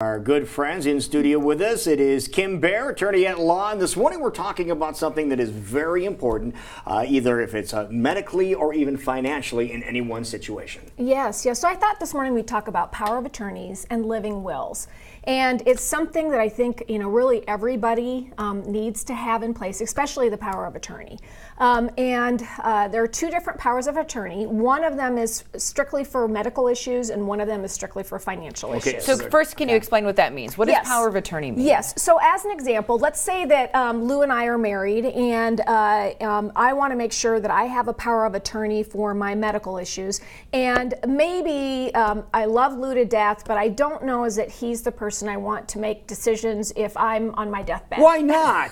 Our good friends in studio with us, it is Kim Baer, attorney at law, and this morning we're talking about something that is very important, either if it's medically or even financially in any one situation. Yes. So I thought this morning we'd talk about power of attorneys and living wills. And it's something that I think, really everybody needs to have in place, especially the power of attorney. There are two different powers of attorney. One of them is strictly for medical issues, and one of them is strictly for financial issues. So first, can you explain what that means? What does power of attorney mean? Yes. So as an example, let's say that Lou and I are married, and I want to make sure that I have a power of attorney for my medical issues. And maybe I love Lou to death, but I don't know is that he's the person I want to make decisions if I'm on my deathbed. Why not?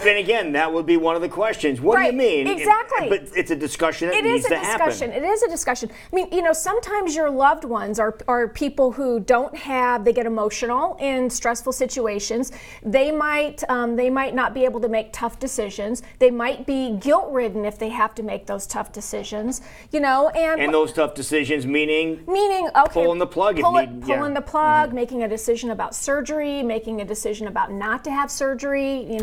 Then again, that would be one of the questions. What do you mean? Exactly. But it's a discussion that needs to happen. It is a discussion. I mean, sometimes your loved ones are people who they get emotional in stressful situations. They might not be able to make tough decisions. They might be guilt-ridden if they have to make those tough decisions. And those tough decisions meaning okay, pulling the plug. Pulling the plug, making a decision about surgery, making a decision about not to have surgery.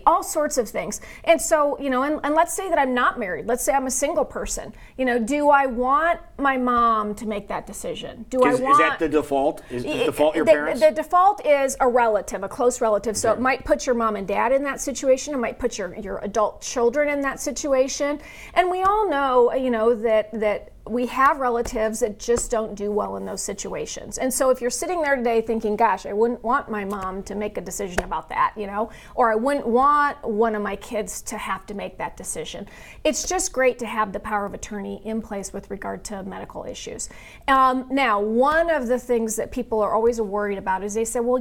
All sorts of things. And so, and let's say that I'm not married. Let's say I'm a single person. Do I want my mom to make that decision? Is that the default? Is the default your parents? The default is a relative, a close relative. So it might put your mom and dad in that situation. It might put your adult children in that situation. And we all know, that we have relatives that just don't do well in those situations. And so if you're sitting there today thinking, gosh, I wouldn't want my mom to make a decision about that, or I wouldn't want one of my kids to have to make that decision. It's just great to have the power of attorney in place with regard to medical issues. Now, one of the things that people are always worried about is they say, well,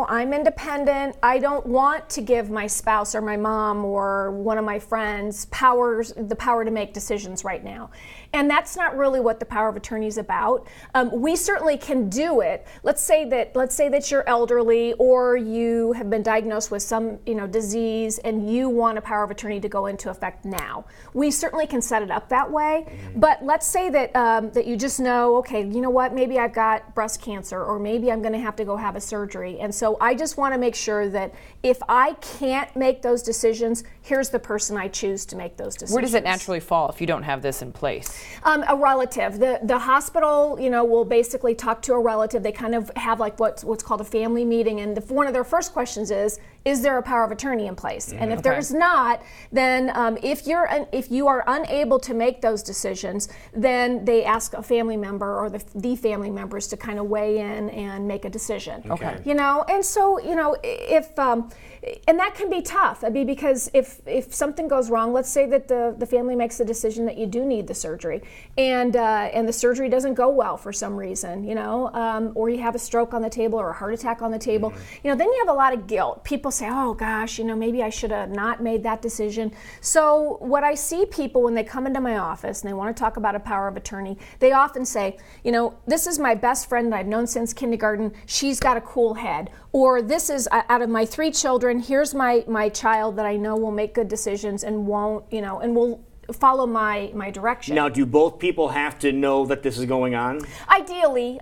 I'm independent. I don't want to give my spouse or my mom or one of my friends the power to make decisions right now. And that's not really what the power of attorney is about. We certainly can do it. Let's say that you're elderly or you have been diagnosed with some disease and you want a power of attorney to go into effect now. We certainly can set it up that way. But let's say that you just know, okay, maybe I've got breast cancer or maybe I'm going to have to go have a surgery. And so I just want to make sure that if I can't make those decisions, here's the person I choose to make those decisions. Where does it naturally fall if you don't have this in place? A relative. The hospital, will basically talk to a relative. They kind of have like what's called a family meeting, and one of their first questions is there a power of attorney in place? And if there's not, then if you are unable to make those decisions, then they ask a family member or the family members to kind of weigh in and make a decision. Okay. And so if and that can be tough. I mean, because if something goes wrong, let's say that the family makes the decision that you do need the surgery, and the surgery doesn't go well for some reason, or you have a stroke on the table or a heart attack on the table, then you have a lot of guilt. People say, oh gosh, maybe I should have not made that decision. So what I see people when they come into my office and they want to talk about a power of attorney, they often say, this is my best friend that I've known since kindergarten. She's got a cool head. Or this is out of my 3 children, here's my child that I know will make good decisions and won't, and will follow my direction. Now, do both people have to know that this is going on? Ideally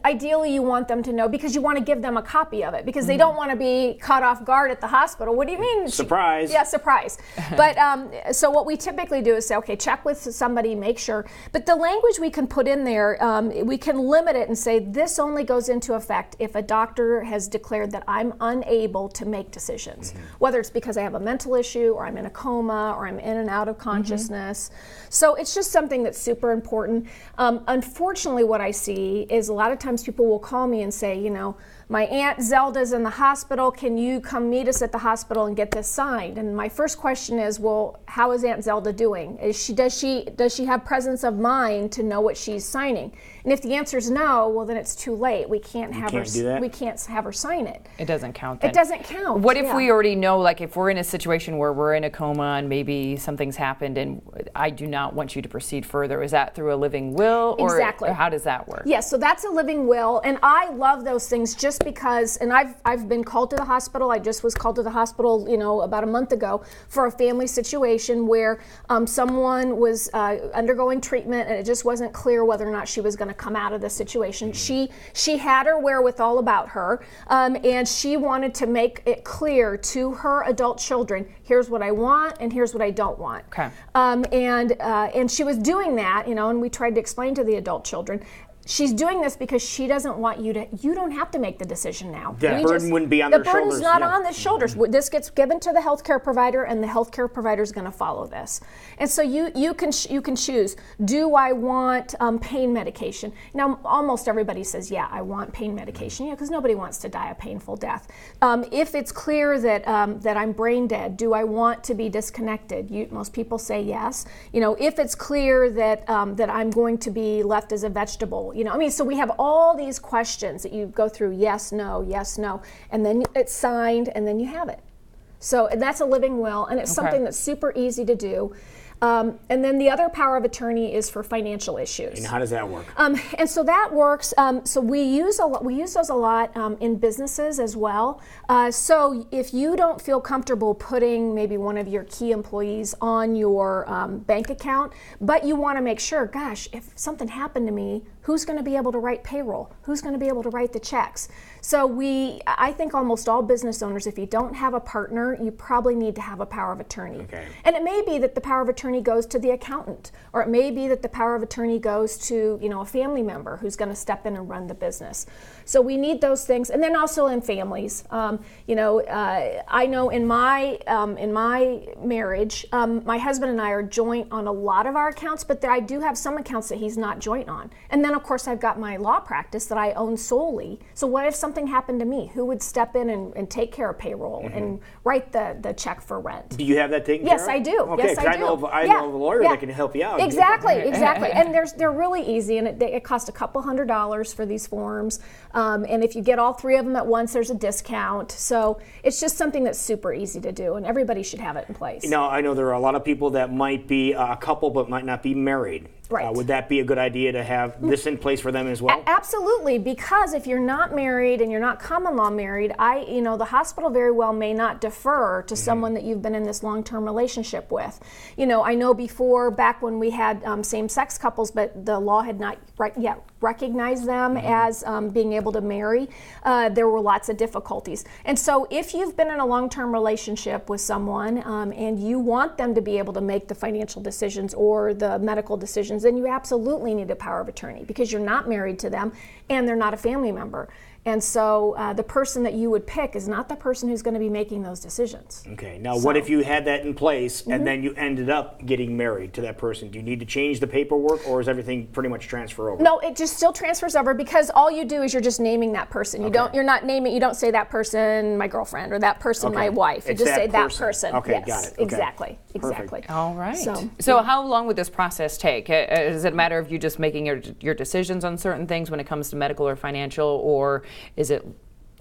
you want them to know, because you want to give them a copy of it, because they don't want to be caught off guard at the hospital. What do you mean? Surprise. Yeah, surprise. But so what we typically do is say, okay, check with somebody, make sure. But the language we can put in there, we can limit it and say this only goes into effect if a doctor has declared that I'm unable to make decisions, whether it's because I have a mental issue or I'm in a coma or I'm in and out of consciousness. So it's just something that's super important. Unfortunately, what I see is a lot of times people will call me and say, my Aunt Zelda's in the hospital. Can you come meet us at the hospital and get this signed? And my first question is, well, how is Aunt Zelda doing? Does she have presence of mind to know what she's signing? And if the answer is no, well, then it's too late. We can't have her sign it. It doesn't count then. It doesn't count. What if we already know, like if we're in a situation where we're in a coma and maybe something's happened and I do not want you to proceed further. Is that through a living will, or, exactly. or how does that work? Yes, so that's a living will, and I love those things just because, and I've been called to the hospital. I just was called to the hospital, about a month ago for a family situation where someone was undergoing treatment, and it just wasn't clear whether or not she was going to come out of the situation. She had her wherewithal about her, and she wanted to make it clear to her adult children, here's what I want and here's what I don't want. Okay. And she was doing that, and we tried to explain to the adult children, she's doing this because she doesn't want you don't have to make the decision now. The burden wouldn't be on their shoulders. The burden's not on the shoulders. This gets given to the healthcare provider, and the healthcare provider is going to follow this. And so you can choose, do I want pain medication? Now, almost everybody says, yeah, I want pain medication, because nobody wants to die a painful death. If it's clear that I'm brain dead, do I want to be disconnected? Most people say yes. If it's clear that I'm going to be left as a vegetable, so we have all these questions that you go through, yes, no, and then it's signed, and then you have it. So and that's a living will, and it's something that's super easy to do. And then the other power of attorney is for financial issues. And how does that work? And so that works. So we use those a lot in businesses as well. So if you don't feel comfortable putting maybe one of your key employees on your bank account, but you want to make sure, gosh, if something happened to me, who's going to be able to write payroll? Who's going to be able to write the checks? So I think almost all business owners, if you don't have a partner, you probably need to have a power of attorney. Okay. And it may be that the power of attorney goes to the accountant, or it may be that the power of attorney goes to a family member who's going to step in and run the business. So we need those things, and then also in families. I know in my marriage, my husband and I are joint on a lot of our accounts, but I do have some accounts that he's not joint on. And then of course I've got my law practice that I own solely. So what if something happened to me? Who would step in and take care of payroll and write the check for rent? Do you have that taken care of? Yes, I do. Okay, yes, I do. I know of a lawyer that can help you out. Exactly. And they're really easy, and it costs a couple $100s for these forms. And if you get all three of them at once, there's a discount. So it's just something that's super easy to do, and everybody should have it in place. I know there are a lot of people that might be a couple but might not be married. Right. Would that be a good idea to have this in place for them as well? Absolutely, because if you're not married and you're not common law married, the hospital very well may not defer to someone that you've been in this long-term relationship with. I know before, back when we had same-sex couples, but the law had not yet recognized them as being able to marry, there were lots of difficulties. And so if you've been in a long-term relationship with someone and you want them to be able to make the financial decisions or the medical decisions, then you absolutely need a power of attorney, because you're not married to them and they're not a family member. And so the person that you would pick is not the person who's going to be making those decisions. Okay. Now, what if you had that in place and then you ended up getting married to that person? Do you need to change the paperwork, or is everything pretty much transfer over? No, it just still transfers over, because all you do is you're just naming that person. You don't say that person my girlfriend, or that person my wife. You just say that person. Okay, yes, got it. Okay. Exactly. All right. So how long would this process take? Is it a matter of you just making your decisions on certain things when it comes to medical or financial, or is it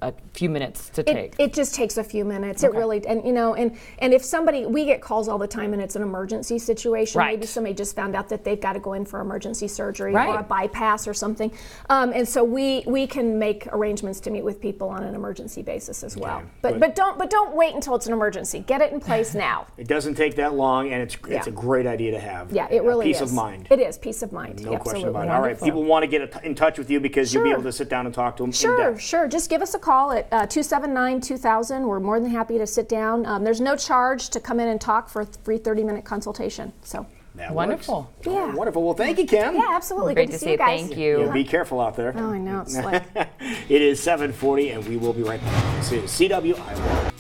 a few minutes to take? It just takes a few minutes. It really, and if somebody, we get calls all the time and it's an emergency situation. Right. Maybe somebody just found out that they've got to go in for emergency surgery or a bypass or something. And so we can make arrangements to meet with people on an emergency basis as well. Okay. But don't wait until it's an emergency. Get it in place now. It doesn't take that long, and it's a great idea to have. Yeah, it really is. Peace of mind. It is peace of mind. No question about it. Wonderful. All right, people want to get in touch with you because you'll be able to sit down and talk to them. Sure. Just give us a call at 279-2000. We're more than happy to sit down. There's no charge to come in and talk for a free 30-minute consultation. So. That wonderful. Works. Yeah. Wonderful. Well, thank you, Kim. Yeah, absolutely. Great Good to see you guys. Thank you. Be careful out there. Oh, I know. It's like. It is 7:40, and we will be right back. This is CW Iowa.